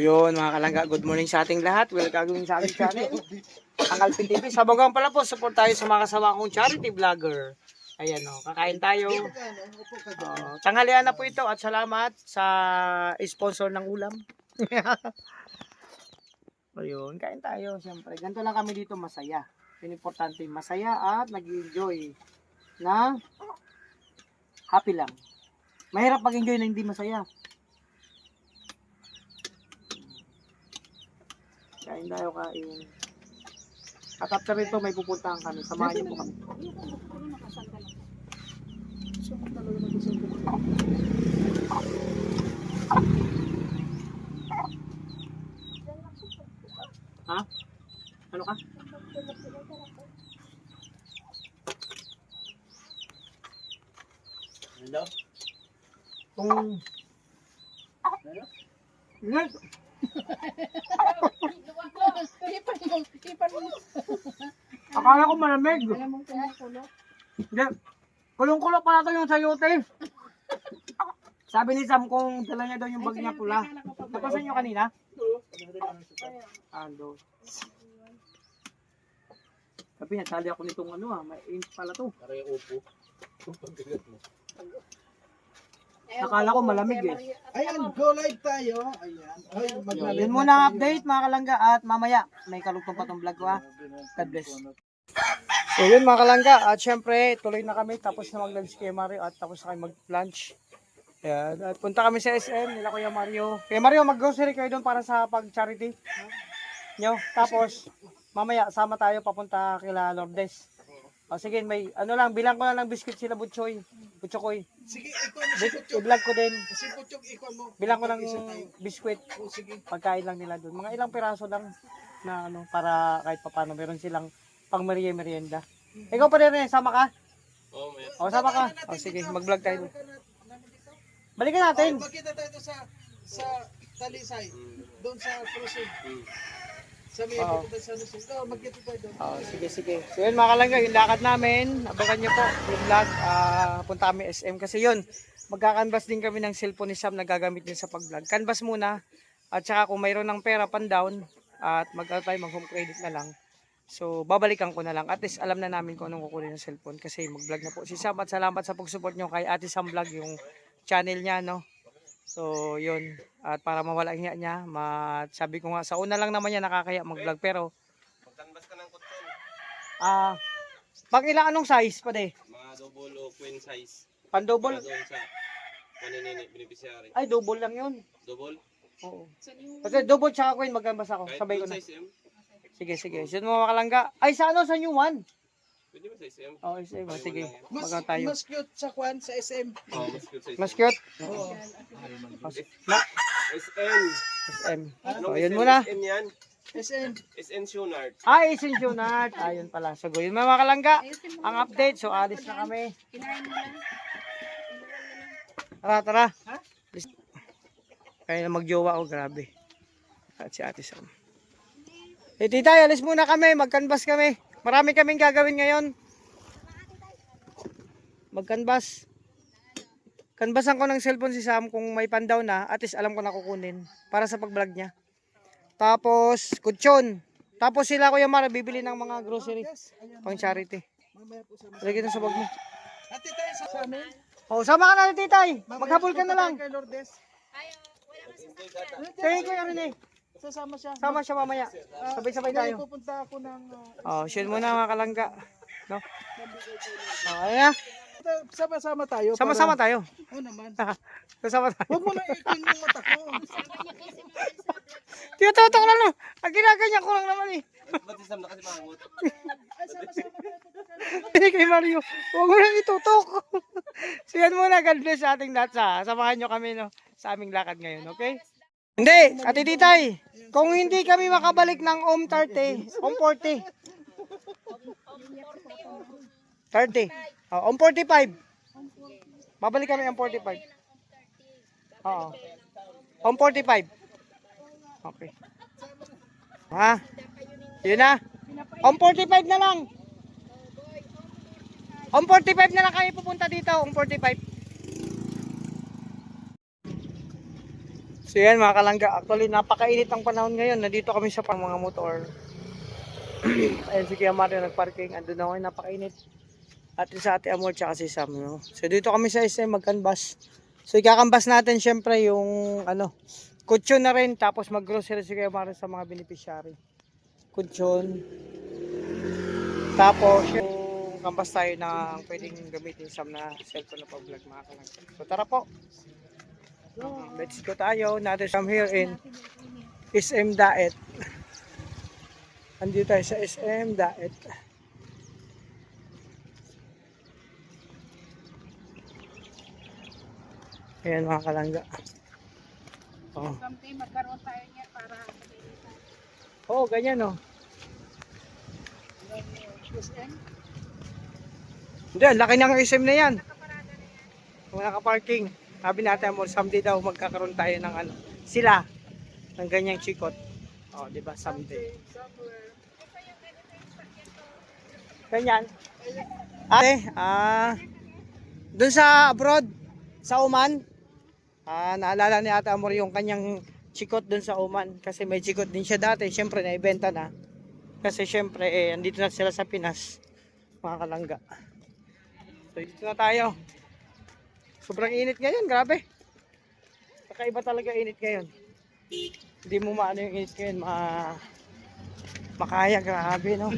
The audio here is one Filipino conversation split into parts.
Yun mga kalangga, good morning sa ating lahat. Welcome sa ating channel, ang Alpin TV. Sabagang pala po, support tayo sa mga kasama kong charity vlogger. Ayan o, kakain tayo. Tanghalian na po ito at salamat sa sponsor ng ulam. Ayun, kain tayo siyempre. Ganito lang kami dito, masaya. Yung importante, masaya at nag-enjoy na happy lang. Mahirap mag-enjoy na hindi masaya. Kain tayo, kain. At after ito, may pupuntahan kami. Samahan niyo po kami. Ha? Ano ka? Hello? Kung... Yes. Akala ko malamig. Hindi. Kulong-kulong pala ito yung sayote. Sabi ni Sam kung dala niya daw yung bag niya pula. Napasan niyo kanina? Ando. Sabi niya, sali ako nitong ano may inch pala to. Para yung upo. Nakala ko malamig eh. Ayan, go live tayo. Ayan. Ay, Yun muna ang update mga kalangga at mamaya may kalugtong pa tong vlog ko ha. God bless. So yun mga kalangga at syempre tuloy na kami tapos na mag-lunch kay Mario at tapos na kami mag-lunch. Ayan, at punta kami sa SM nila Kuya Mario. Kuya Mario, mag-grocery kayo doon para sa pag-charity nyo. Tapos mamaya sama tayo papunta kila Lourdes. O sige, may ano lang, bilang ko lang ng biscuit sila Butchoy. Butchokoy. sige, ikaw mo si Putyog. I-vlog ko din. Si Putyog, ikaw mo. Bilang ko ng Isa tayo. biscuit. O, sige. Pagkain lang nila doon. Mga ilang piraso lang na ano para kahit papaano meron silang pang merienda. Ikaw pa rin, sama ka? Oo, may. O, sama ka. O sige, mag-vlog tayo doon. Balikan natin. Oh, magkita tayo doon sa Talisay. Doon sa Crusade. Sa may Oo. pupunta sa Lucid. Oh, magkita tayo doon. O, sige, sige. So yun mga kalangga, yung lakad namin. Abangan nyo po yung vlog. Punta kami SM kasi yun. Magkakanvas din kami ng cellphone ni Sam na gagamit din sa pag-vlog. Canvas muna. At saka kung mayroon ng pera pan-down at mag-home credit na lang. So, babalikan ko na lang. At least alam na namin kung anong kukunin ng cellphone kasi mag-vlog na po si Sam. At salamat sa pag-support nyo kay Ate Sam Vlog, yung channel niya, no? So, yun. At para mawala ang hiya niya, sabi ko nga, sa una lang naman niya nakakaya mag-vlog. Pero, Magtanbas ka ng kutson. pang ilang anong size pa de? Mga double o queen size. Pan-double? Para doon sa paninini, beneficiary. Ay, double lang yun. Double? Oo. Kasi double tsaka queen, mag-canvas ako. Kahit Sabay ko full na. size M? Sige, sige. Yun mo makalangga. Ay, sa ano? Sa new one? Pwede ba size M? Oo, sige. Sige. Mas, Magang tayo. mas cute sa Kwan, sa SM. Oo, mas cute size Mas M. cute? Oo. Na, SN. SM. Anong So, yun SN? muna. SN yan? SM. SN Shunart. Ay, isinsyonat. Ayun pala. So, yun mga kalangga. Ang update. So, alis na kami. Tara, tara. Kaya na magjowa ko, grabe. At si Ate Sam. Tita, alis muna kami. Mag-canvas kami. Marami kaming gagawin ngayon. Mag-canvas. Canvasan ko ng cellphone si Sam kung may pandaw na. At least alam ko na kukunin. Para sa pag-vlog niya. Tapos, kutsyon. Tapos sila Kuya Mara bibili ng mga grocery. Yes, ayan. Pang charity. Mamaya po sa Lagyan na sa bag mo. Ate tayo sa amin. Oh, sama ka na titay. Maghabol ka na lang. Kay Lourdes. Kaya Kuya Rene. Sasama siya. Sama siya mamaya. Sabay-sabay tayo. Pupunta ako ng... Oh, share mo na mga kalangga. No? Oh, ayan na. Sama-sama tayo. Sama-sama tayo. Oo naman. Sama tayo. Huwag mo na ikin yung mata ko. Tiyototok lang no. Ang ginaganyan ko lang naman eh. Ba't si Sam na kasi mangut? Ay, sama-sama tayo. Hindi kay Mario. Huwag mo nang itutok. So yan muna. God bless sa ating lahat. Samahan nyo kami no, sa aming lakad ngayon. Okay? Hindi. Ate Titay. Kung hindi kami makabalik ng Om 30, Om 40. 30. Oh, Om 45. Babalik kami Om 45. Oo. Om 45. Okay. Ha? Yun na. Om 45 na lang. Om 45 na lang kami pupunta dito. Om 45. So So yan mga kalangga, actually napakainit ang panahon ngayon. Nandito kami sa pang mga motor. Ayun si Kuya Mario nagparking. Andun na ako, napakainit. At sa Ate Amor tsaka si Sam. No? So dito kami sa SM mag-canvas. So ikakanvas natin syempre yung kutsyon na rin. Tapos mag-grocery si Kuya Mario sa mga beneficiary. Kutsyon. Tapos yung canvas tayo na pwedeng gamitin Sam na cellphone na pag-vlog mga kalangga. So tara po. Let's go tayo. Natin Sam here in SM Daet. Andito tayo sa SM Daet. Ayan mga kalangga. Oh. Someday magkaroon tayo niya para Oh, ganyan oh. SM. Hindi, laki ng SM na yan. Kung naka-parking. Sabi natin mo, someday daw magkakaroon tayo ng sila ng ganyang chikot. Oh, di ba? Someday. Ganyan. Ate, doon sa abroad, sa Oman, naalala ni Ate Amor yung kanyang chikot doon sa Oman. Kasi may chikot din siya dati. Siyempre, naibenta na. Kasi siyempre, andito na sila sa Pinas. Mga kalangga. So, dito na tayo. Sobrang init ngayon, grabe. Kakaiba talaga init ngayon. Hindi mo maano yung init ngayon, makaya, grabe, no?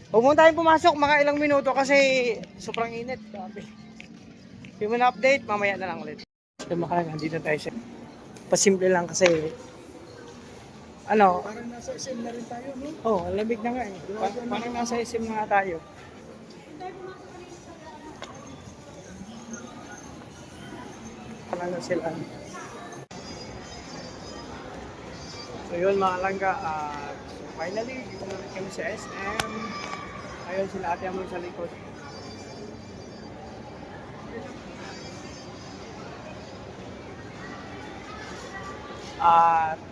Huwag muna tayong pumasok, mga ilang minuto kasi sobrang init, grabe. Hindi mo na update, mamaya na lang ulit. So, makaya, dito tayo sa pasimple lang kasi, Parang nasa SM na rin tayo, no? oh, lamig na nga eh. Parang nasa SM na nga tayo. Ano sila. So yun mga langga, finally, dito na rin kami sa SM. Ayun sila Ate Amor sa likod.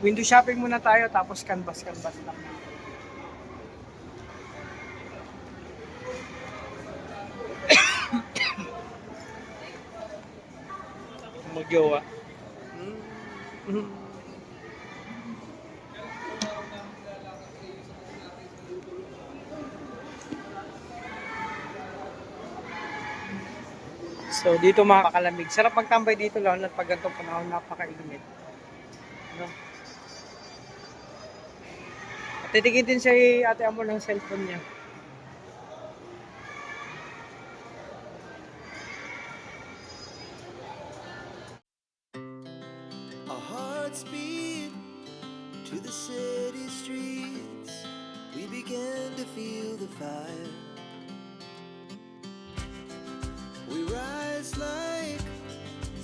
Window shopping muna tayo, tapos canvas lang. Magjowa. So dito makakalamig. Sarap magtambay dito lalo na pag ganitong panahon, napakainit. No? At titigin din si Ate Amor ng cellphone niya. Our hearts beat to the city streets. We began to feel the fire. We rise like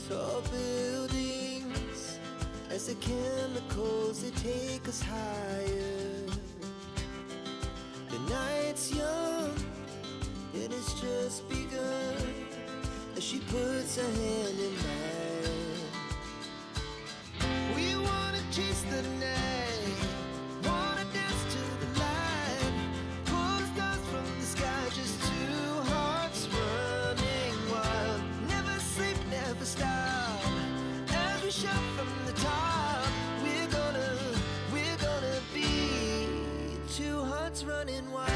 tall buildings as the chemicals they take us higher. The night's young, it has just begun as she puts her hand in mine. We wanna chase the night, wanna dance to the light, pull the stars from the sky, just two hearts running wild. Never sleep, never stop, as we shout from the top. We're gonna be two hearts running wild.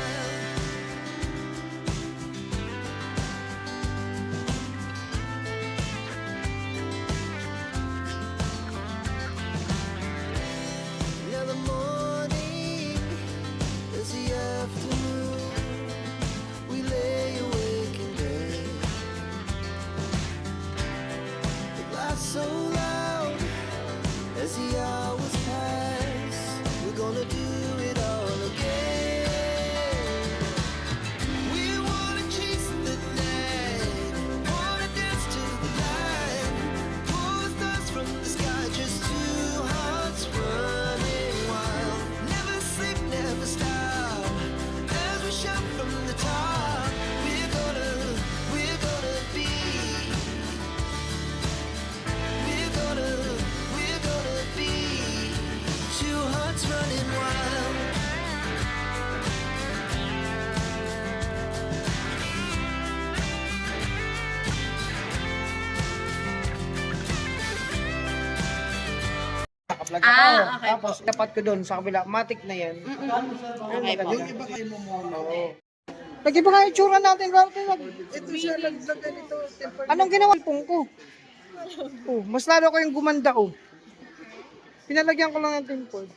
naka-vlog ako. okay. Tapos dapat ko doon sa kabila, matik na yan. Okay po. Yung iba kayo mo muna. Nag-iba nga yung tsura natin. Ito siya, naglagay nito. Tempered. Anong ginawa pong ko? Oh, mas lalo ko yung gumanda oh. Pinalagyan ko lang ng tempered.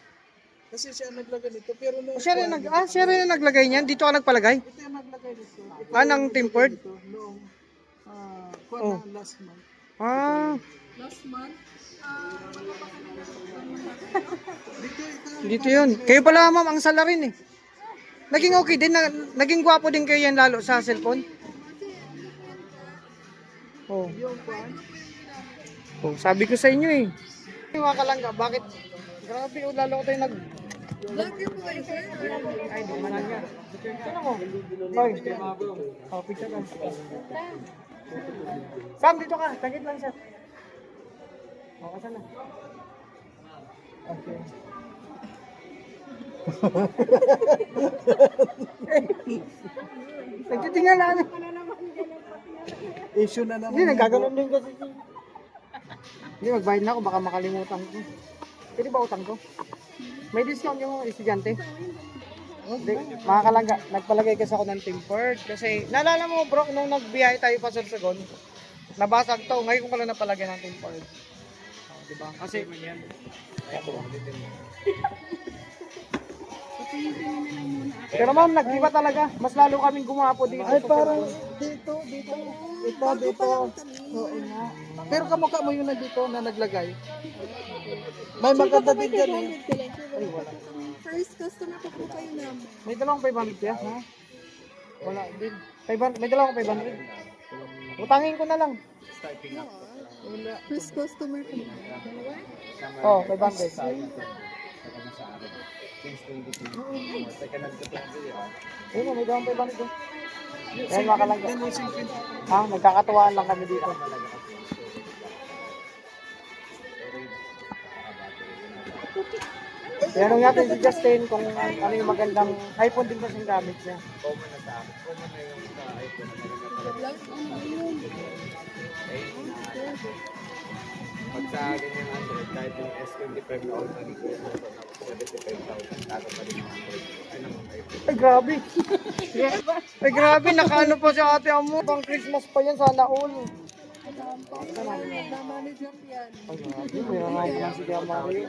Kasi siya naglagay nito. Pero no, Siya rin ang naglagay niyan. Dito ka nagpalagay? ito yung naglagay nito. Ito Ng tempered? ito noong Oh. last month. Ah, Last month, dito yun. Kayo pala ma'am, ang salarin eh. Naging okay din, naging gwapo din kayo yan lalo sa cellphone. Oh. Oh, sabi ko sa inyo eh. Mga kalangga, bakit? Grabe, oh, lalo ko tayo Lagi po kayo, sir. Ay, di man nga. Sino mo? Hoy. Oh, picture lang. Sam, dito ka. Tagit lang siya. Oh, kasan na? Okay. Nagtitingala na. Issue na naman. Hindi, nagkaganon din kasi. Hindi, magbayad na ako. Baka makalimutan ko. Pwede ba utang ko? May discount yung estudyante? Hindi, mga kalangga, nagpalagay kasi ako ng tempered. Kasi, naalala mo bro, nung nagbiyahe tayo pa sa Sorsogon, nabasag to. Ngayon ko pala napalagay ng tempered. Oh, diba? Kasi, pero ma'am, nag-iba talaga. Mas lalo kaming gumapo dito. Ay, parang dito. Dito. Oo nga. Pero kamukha mo yung nandito na naglagay. May maganda din dyan eh. Ay, wala. First customer po po kayo namin. May dalawang 500 ya? Ha? Wala din. 500, may dalawang 500. Utangin ko na lang. First customer po. Oh, 500. Ayun, may dalawang 500. Ayun, mga kalangga. Ha? Nagkakatuwaan lang kami dito. Tanong natin si Justin kung ano yung magandang iPhone din kasing gamit niya. Pag sa ganyan Android, kahit yung S25 na ordinary ko, 75,000, tato pa rin yung Android. Ay naman kayo. Ay, grabe. Ay, grabe. Nakaano pa si ate mo. Pang Christmas pa yan. Sana all. Na-manage lang yan. Ay, grabe. May mga yan si Mario.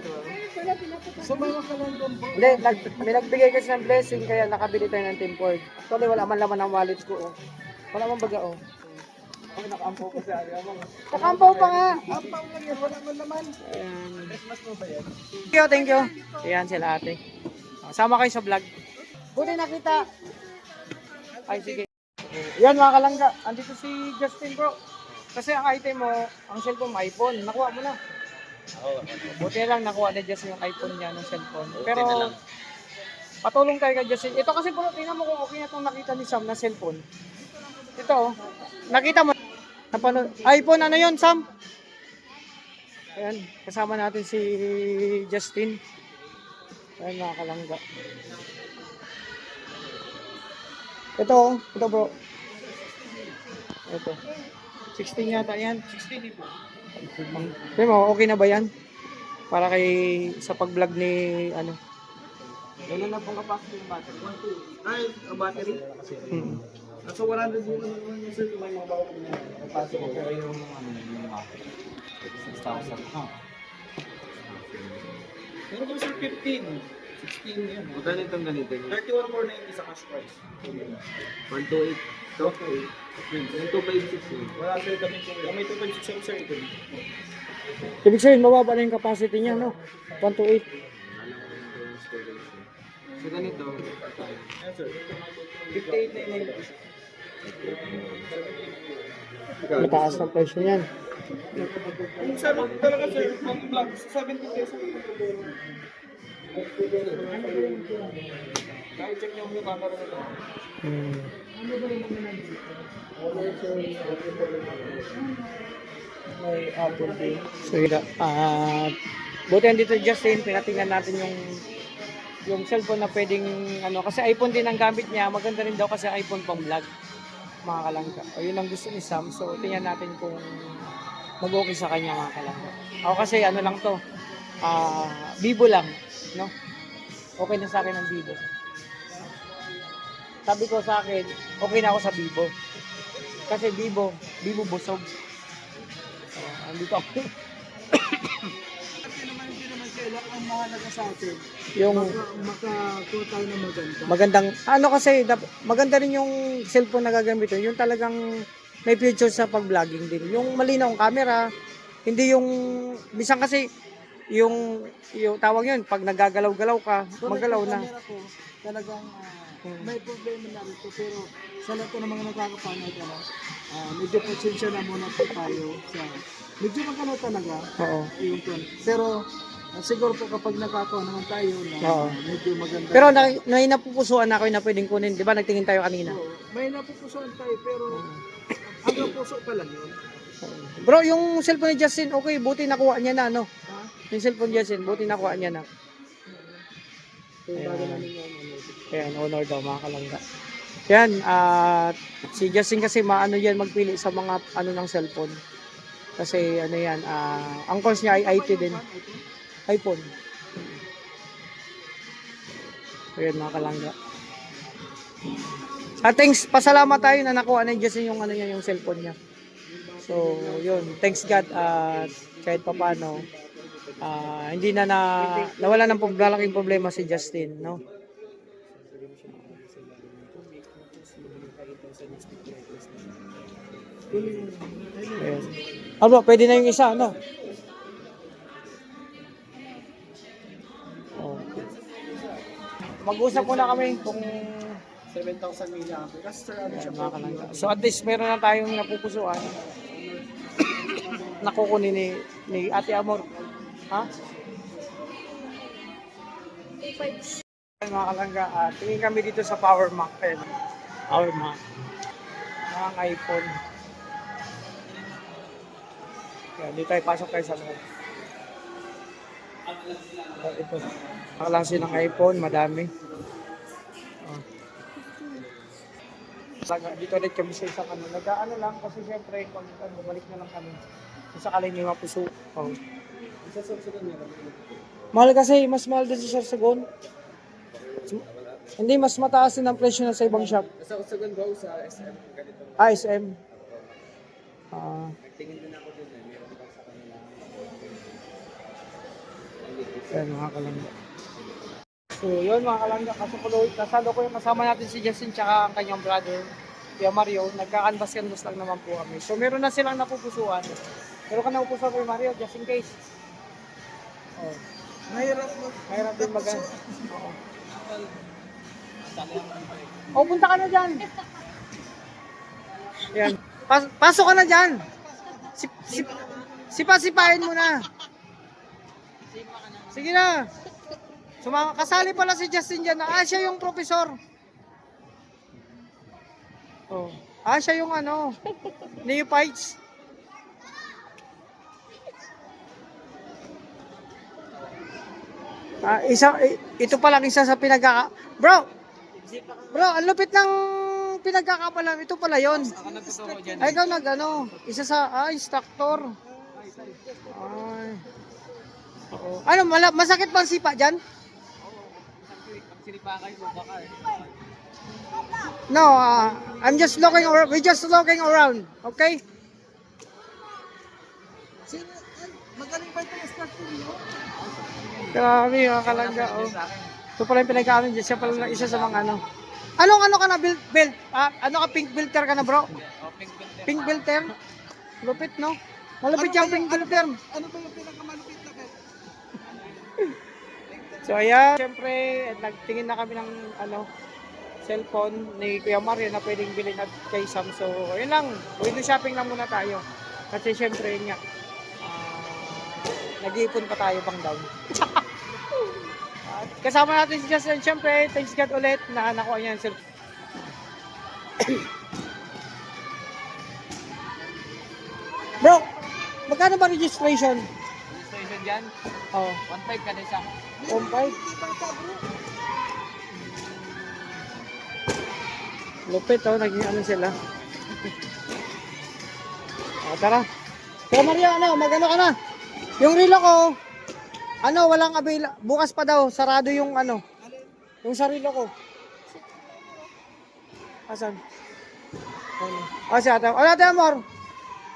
Sumama ka lang doon po. Hindi, may nagbigay kasi ng blessing kaya nakabili tayo ng tempered. Actually, wala man laman ng wallet ko. Oh. Wala man baga, oh. Ay, nakaampaw ko sa area mo. Nakampaw pa nga. Ampaw lang yan. Wala man naman. Christmas mo ba yan? Thank you. Ayan sila ate. Sama kayo sa vlog. Buti nakita. Ay, sige. Yan mga kalangga. Andito si Justin bro. Kasi ang item mo, ang cellphone mo, iPhone. Nakuha mo na. Buti lang nakuha ni Justin yung iPhone niya ng cellphone. Pero patulong tayo kay Justin. Ito kasi bro, tingnan mo kung okay na itong nakita ni Sam na cellphone. Ito oh. Nakita mo. Napanood. iPhone ano yon Sam? Ayan. Kasama natin si Justin. Ayan mga kalangga. Ito oh. Ito bro. Ito. 16 yata yan. 16 ito. Sabi mo, okay na ba yan? Para kay sa pag-vlog ni ano? Ilan na pong capacity ng battery? 1, 2. Ay, ang battery? So 100 yung ano sir, may mga bago po niya. Capacity ko kayo yung ano yung mga 6,000. Pero kung sir 15, 16 yan. Magkano itong ganito? 31,490 sa cash price. 128. 128. 256. Wala sir kami po. May 256 sir ito. Ibig sabihin, mababa na yung capacity niya, no? 128. So ganito. Yes sir. 58,990. Mataas ang presyo niyan. Yung sabi talaga sir, ang vlog, 70 pesos. Kahit check niyo yung camera nito. May Apple din. So, buti andito Justin, pinatingnan natin yung cellphone na pwedeng ano, kasi iPhone din ang gamit niya. Maganda rin daw kasi iPhone pang vlog. Mga kalangga. O yun ang gusto ni Sam. So, tingnan natin kung mag-okay sa kanya mga kalangga. Ako kasi ano lang to. Vivo lang, no? Okay na sa akin ang Vivo. Sabi ko sa akin, okay na ako sa Vivo. Kasi Vivo busog. Andito ako. Hindi naman kailangan ang mahalaga sa atin. Yung Makakuha tayo ng maganda. magandang, ano kasi, maganda rin yung cellphone na gagamitin. Yung talagang may future sa pag-vlogging din. Yung malinaw ang camera, hindi yung, bisan kasi, yung tawag yun, pag nagagalaw-galaw ka, magalaw na. Camera ko, talagang may problema na rito. Pero sa lahat ng mga nakakapanood, medyo pasensya na muna po tayo sa medyo magkano talaga Oo. yung ton. Pero siguro po kapag nakakuha naman tayo na Oo. medyo maganda. Pero may napupusuan na ako na pwedeng kunin. Di ba nagtingin tayo kanina? Oo, may napupusuan tayo pero hanggang puso pa lang yun. Bro, yung cellphone ni Justin, okay, buti nakuha niya na, no? Ha? Yung cellphone ni Justin, buti nakuha niya na. Kaya bago namin yan. Ayan, honor daw, mga kalangga. Yan, si Justin kasi maano yan magpili sa mga ano ng cellphone. Kasi ano yan, ang course niya ay IT din. iPhone. Ayan, mga kalangga. Thanks, pasalamat tayo na nakuha na Justin yung ano niya, yung cellphone niya. So, yun, thanks God at kahit papaano hindi nawala ng malaking problema si Justin, no? Ayan. Ano, pwede na yung isa, no? Oh. Mag-usap muna kami kung 7,000 million. Kasi sir, ano siya mga kalangga. So at least meron na tayong napupusuan. Nakukunin ni Ate Amor. Ha? Mga kalangga, tingin kami dito sa Power Mac. Power Mac. Mga iPhone. Kaya dito tayo pasok tayo sa loob. Ito. Kaklase ng iPhone, madami. Dito ulit kami sa isang ano. Nag-ano lang kasi siyempre pag bumalik na lang kami. Kung sakali may mapuso. Oh. Mahal kasi, mas mahal din sa Sorsogon. Hindi, mas mataas din ang presyo na sa ibang shop. Sa Usagan ba sa SM? Ganito. SM. Nagtingin din ako dun eh. Meron pa sa kanila. Ayan mga kalangga. So yun mga kalangga, kasalo ko yung kasama natin si Justin tsaka ang kanyang brother, Kuya Mario. Nagka-canvas lang naman po kami. So meron na silang napupusuan. Meron ka napupusuan kay Mario, just in case. Oh. Mahirap din Oo. Oh, punta ka na dyan. Yan. Pasok ka na dyan. Sipa-sipain mo na. Sige na. Kasali pala si Justin dyan. Siya yung professor. Oh. Siya yung ano. Neophytes. Ito pa lang isa sa Bro, ang lupit ng pinagkakapalan. Ito pala yon. Ako nagtuturo dyan. Ay, ikaw isa sa, instructor. Ay. Oo. Ano, masakit ba ang sipa dyan? Pag sinipa kayo, baka eh. No, I'm just looking around. We're just looking around. Okay? Magaling ba ito instructor niyo? Grabe, mga kalangga. Oh. Ito pala yung pinagkakamin dyan. Siya pala isa sa mga ano. Anong ka na, belt? Ano ka, pink filter ka na, bro? Pink filter? Lupit, no? Malupit yung pink filter. Ano ba yung pinakamalupit na belt? So, ayan. Siyempre, nagtingin na kami ng cellphone ni Kuya Mario na pwedeng bilhin at kay Sam. So, ayun lang. Window shopping lang muna tayo. Kasi siyempre, nag-iipon pa tayo pang down. Kasama natin si Justin. Siyempre, thanks God ulit na nakuha niya yung cellphone. Bro, magkano ba registration? Registration dyan, Oh, 1.5 ka na isa. 1.5. Lupit, naging ano sila. Tara. Kaya Maria, magano ka na? Yung relo ko, Ano, walang bukas pa daw, sarado yung ano, yung sarilo ko. Asan? O, si ate. O, ate Amor.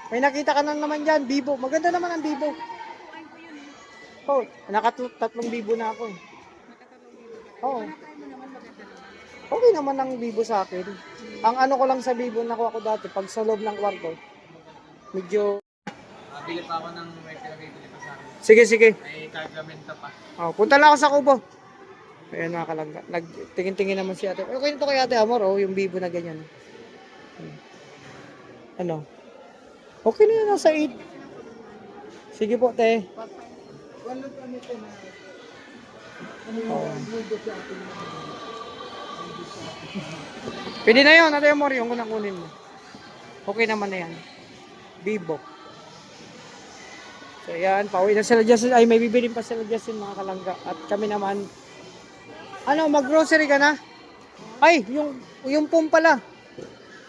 May nakita ka na naman dyan, bibo. Maganda naman ang bibo. Oh, nakatatlong bibo na ako eh. Oo. Okay naman ang bibo sa akin. Ang ano ko lang sa bibo nakuha ko dati, pag sa loob ng kwarto, medyo... Bili pa ako ng may pinabibili pa sa akin. Sige, sige. May cargamento pa. Oh, punta lang ako sa kubo. Ayan mga kalangga. Nagtingin-tingin naman si ate. Okay ito kay ate Amor, oh, yung bibo na ganyan. Ano? Okay na yan, nasa 8. Sige po, te. Walang ano ko na. Ano Oo. yung mundo sa atin. Pwede na yun, ate Amor, yung kunang kunin mo. Okay naman na yan. Bibo. So yan, pauwi na sila Justin. Ay, may bibili pa sila Justin mga kalangga. At kami naman, ano, mag-grocery ka na? Ay, yung pum pala.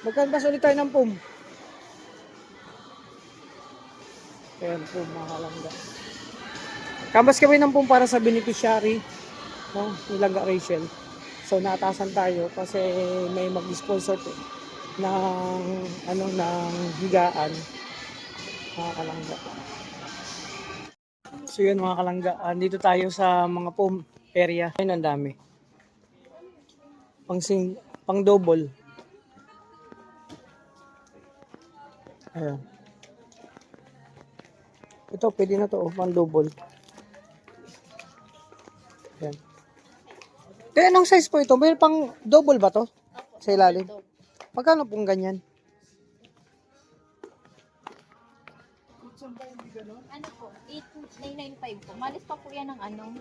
Magkanbas ulit tayo ng pum. Ayan, pum mga kalangga. Kambas kami ng pum para sa beneficiary. No, nilangga Rachel. So, naatasan tayo kasi may mag-sponsor ng, ano, ng higaan. Mga kalangga. So yun mga kalangga, dito tayo sa mga pom area. Ayun ang dami. Pang double. Ayan. Ito, pwede na to, pang double. Ayan. Kaya anong size po ito? May pang double ba to? Sa ilalim? Magkano pong ganyan? Ano po, 8995 po. Malis pa po yan ng ano,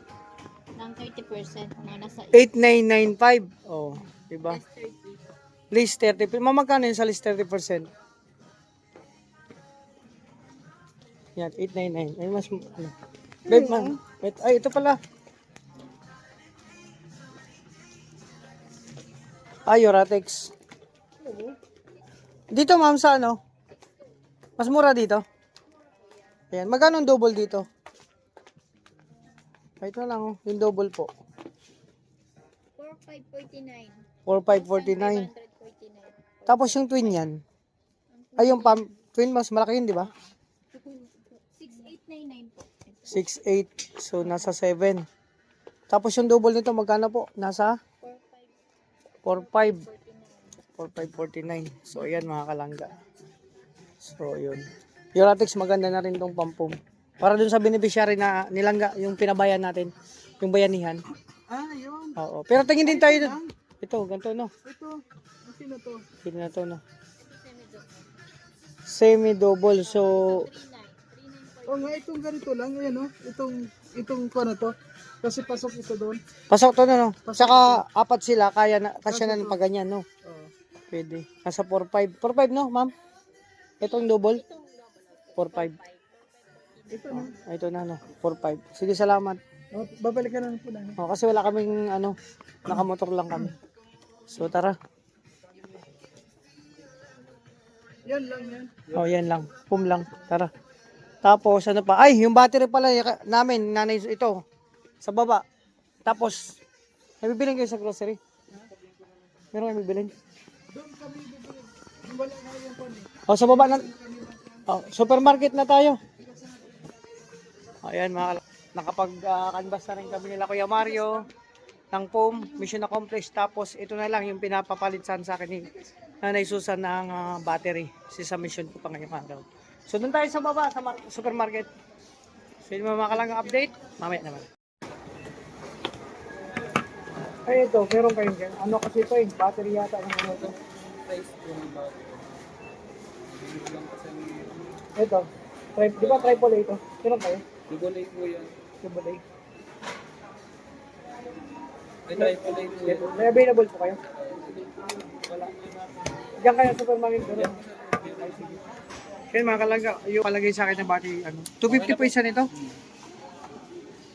ng 30%. Mga nasa 8995. Oh, diba? less 30. Least 30. Magkano yun sa least 30%? Yan, 899. Ay, mas, ano. Babe, wait, ay, ito pala. Ay, Yoratex. Dito, ma'am, sa ano? Mas mura dito. Ayan, magkano ang double dito? Ay, ito lang, oh. Yung double po. 4549. 4549. 149. Tapos yung twin yan. Ay, yung twin mas malaki yun, di ba? 6899 po. 6.8. So, nasa 7. Tapos yung double nito, magkano po? Nasa 4.5. 4.549. So, ayan mga kalangga. So, yun. Yoratex, maganda na rin tong pampum. Para dun sa beneficiary na nilangga, yung pinabayan natin. Yung bayanihan. Ah, yun. Oo. Pero tingin din tayo dun. Ito, ganito, no? Ito. Sino to? Pili na to, no? Semi-double. So, Oh, nga itong ganito lang. Ayan, oh. Itong ko na to. Kasi pasok ito doon. pasok to na, no? Tsaka, apat sila, kaya na, kasya na ng paganyan, no? Oh. Pwede. Nasa 4.5. 4.5, no, ma'am? Itong double? 4.5. Ito na. Ito na, no? 4.5. Sige, salamat. Oh, babalikan na po namin. Oh, kasi wala kaming, ano, nakamotor lang kami. So, tara. Yan lang yan. Oh, yan lang. Pum lang. Tara. Tapos, ano pa? Ay, yung battery pala namin, nanay, ito. Sa baba. Tapos, nabibilin kayo sa grocery? Meron kayo bibilin? Doon kami bibili. Wala nga yung pan eh. Oh, sa baba na. Oh, supermarket na tayo. Ayan, nakapag-canvas na rin kami nila Kuya Mario ng foam, mission accomplished. Tapos ito na lang yung pinapapalitsan sa akin ni Nanay Susan ng battery. Sa mission ko pa ngayong araw. So doon tayo sa baba, sa supermarket. So yun mga kalang update, mamaya naman. Ay ito, meron kayong dyan. Ano kasi ito eh, battery yata ng ano ito. Price po ng bago. Bibili lang kasi ng Ito, di ba triple ito? Meron kayo? Double A po yan. Triple A. May triple A po yan. May available po kayo? Wala. Diyan kayo sa supermarket ko. Ay, sige. Kaya mga kalaga, yung palagay sa akin na battery, ano, 250 po isa nito.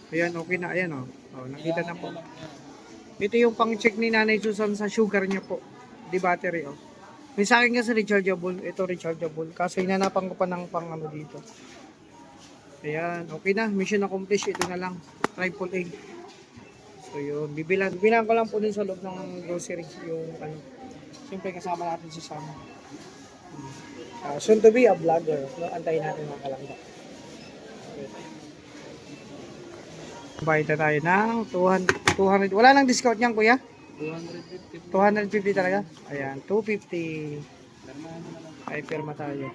Ayan, okay na. Ayan, oh. Oh, nakita na po. Ito yung pang-check ni Nanay Susan sa sugar niya po. Di battery, oh. May sa akin kasi rechargeable. Ito rechargeable. Kaso hinanapan ko pa ng pang ano dito. Ayan, okay na. Mission accomplished. Ito na lang. AAA. So yun, bibilan ko lang po dun sa loob ng grocery yung ano. Siyempre kasama natin si Sam. Soon to be a vlogger. No, antayin natin mga kalangga. Bayad na tayo ng 200. Wala nang discount niyan, kuya? 250 talaga? Ayan, 250. Ay, pirma tayo.